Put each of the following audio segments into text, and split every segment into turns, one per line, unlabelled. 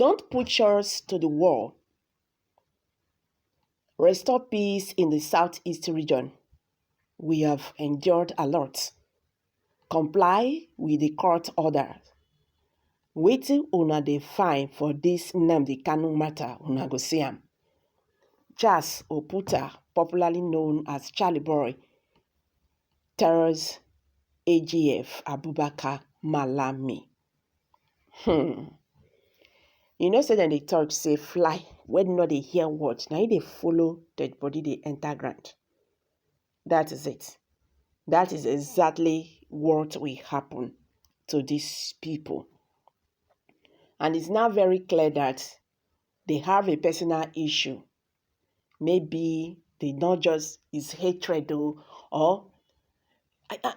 Don't push us to the wall. Restore peace in the southeast region. We have endured a lot. Comply with the court order. Wetin una dey find for this Nnamdi Kanu matter, una go see am. Charles Oputa, popularly known as Charly Boy, tells AGF Abubakar Malami. You know, say dem dey talk say fly when no dey hear word, na dey follow dead body dey enter ground. That is it. That is exactly what will happen to these people. And it's now very clear that they have a personal issue. Maybe they not just is hatred or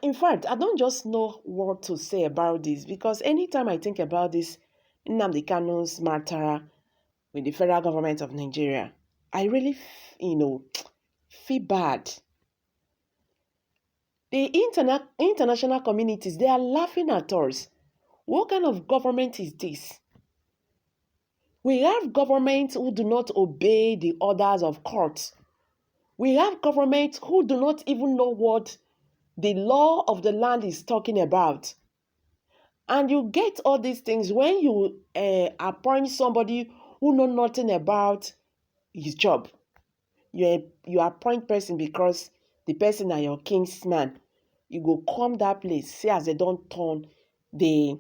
in fact, I don't just know what to say about this, because anytime I think about this Nnamdi Kanu's matter with the federal government of Nigeria, I really, feel bad. The international communities, they are laughing at us. What kind of government is this? We have governments who do not obey the orders of courts. We have governments who do not even know what the law of the land is talking about. And you get all these things when you appoint somebody who know nothing about his job. You appoint person because the person are your kinsman. You go come that place, see as they don't turn the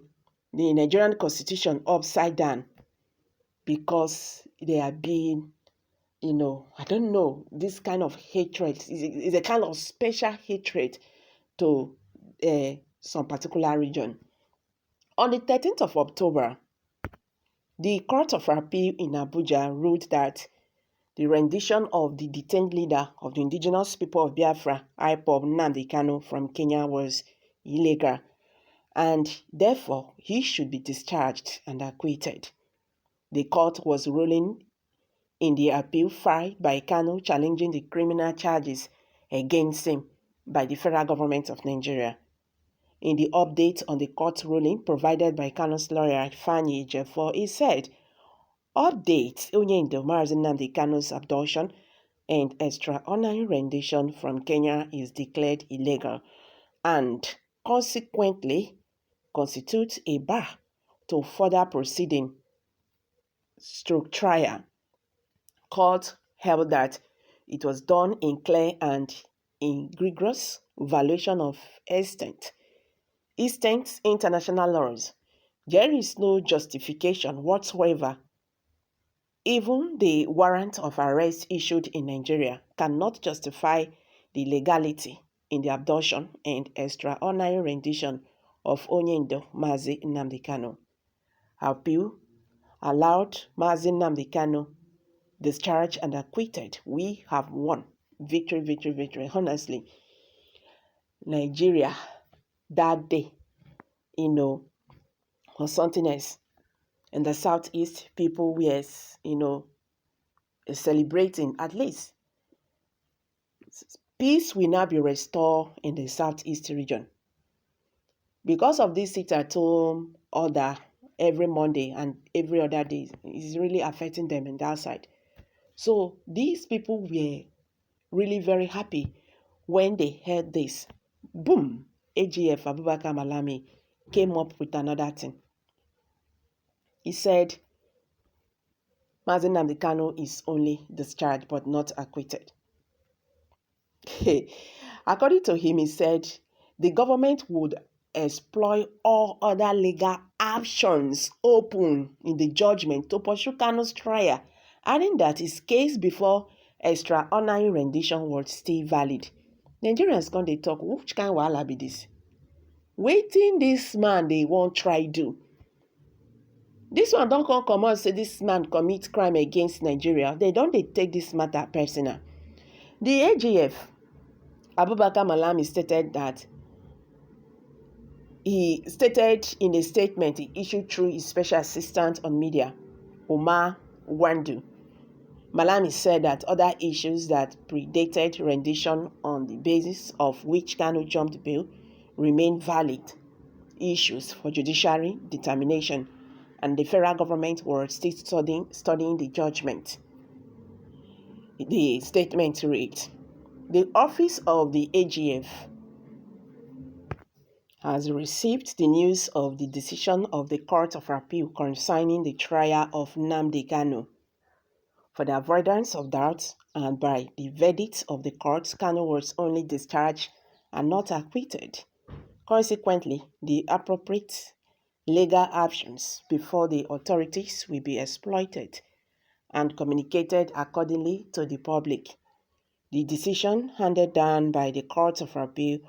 Nigerian constitution upside down because they are being, I don't know, this kind of hatred is a kind of special hatred to some particular region. On the 13th of October, the Court of Appeal in Abuja ruled that the rendition of the detained leader of the indigenous people of Biafra, IPOB Nnamdi Kanu from Kenya, was illegal, and therefore he should be discharged and acquitted. The court was ruling in the appeal filed by Kanu challenging the criminal charges against him by the federal government of Nigeria. In the update on the court ruling provided by Kanu's lawyer, Fanny Jeffo, he said, update, Onyendo Mazi Nnamdi Kanu's abduction and extraordinary rendition from Kenya is declared illegal and consequently constitutes a bar to further proceeding trial. Court held that it was done in clear and egregious violation of extant international laws. There is no justification whatsoever. Even the warrant of arrest issued in Nigeria cannot justify the legality in the abduction and extraordinary rendition of Onyendo Mazi Nnamdi Kanu. Appeal allowed Mazi Nnamdi Kanu discharged and acquitted. We have won. Victory, victory, victory. Honestly, Nigeria that day, or something else. In the southeast, people were, celebrating at least. Peace will now be restored in the southeast region. Because of this sit-at-home order every Monday and every other day, is really affecting them in that side. So these people were really very happy when they heard this. Boom! AGF Abubakar Malami came up with another thing. He said, Mazi Nnamdi Kanu is only discharged but not acquitted. According to him, he said the government would exploit all other legal options open in the judgment to pursue Kanu's trial, adding that his case before extraordinary rendition was still valid. Nigerians come dey talk, which kind of wahala be this? Wetin this man they won't try do? This one don't come out say this man commit crime against Nigeria. They don't take this matter personal. The AGF, Abubakar Malami, stated that he stated in a statement he issued through his special assistant on media, Omar Wandu. Malami said that other issues that predated rendition on the basis of which Kanu jumped bail remain valid issues for judiciary determination and the federal government were still studying the judgment. The statement read, the office of the AGF has received the news of the decision of the Court of Appeal concerning the trial of Nnamdi Kanu. For the avoidance of doubt and by the verdict of the court, Kanu was only discharged and not acquitted. Consequently, the appropriate legal actions before the authorities will be exploited and communicated accordingly to the public. The decision handed down by the Court of Appeal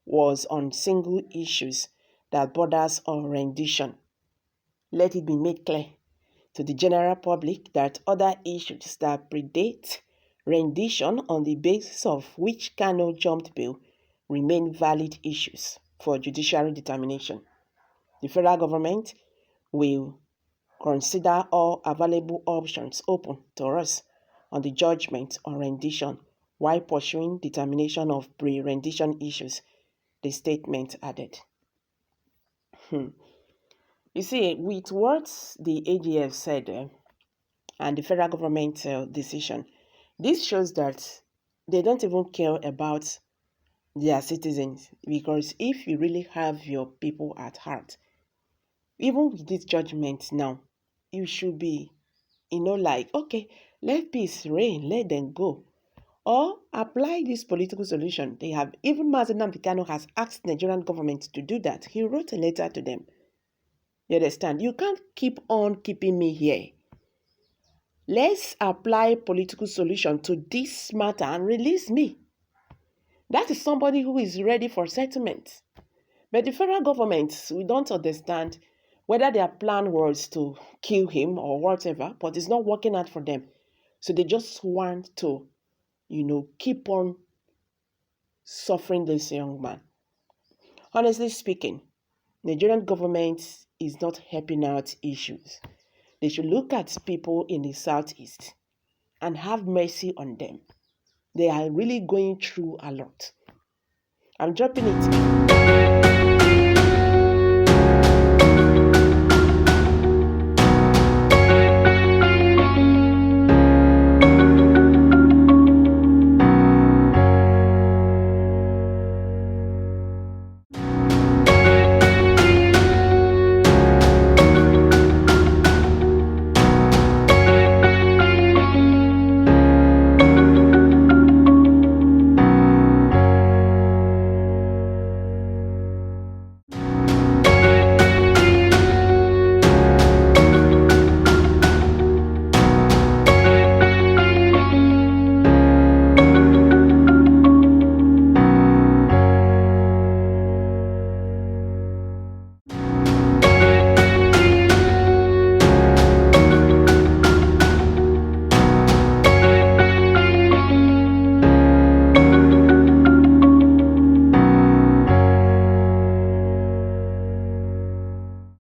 was on single issues that borders on rendition. Let it be made clear to the general public that other issues that predate rendition on the basis of which Kanu jumped bail remain valid issues for judiciary determination. The federal government will consider all available options open to us on the judgment on rendition while pursuing determination of pre-rendition issues, the statement added. You see, with what the AGF said and the federal government decision, this shows that they don't even care about their citizens, because if you really have your people at heart, even with this judgment now, you should be, like, okay, let peace reign, let them go. Or apply this political solution. They have, even Nnamdi Kanu has asked the Nigerian government to do that. He wrote a letter to them. You understand? You can't keep on keeping me here. Let's apply political solution to this matter and release me. That is somebody who is ready for settlement. But the federal government, we don't understand whether their plan was to kill him or whatever, but it's not working out for them. So they just want to, keep on suffering this young man. Honestly speaking, Nigerian government is not helping out issues. They should look at people in the southeast and have mercy on them. They are really going through a lot. I'm dropping it.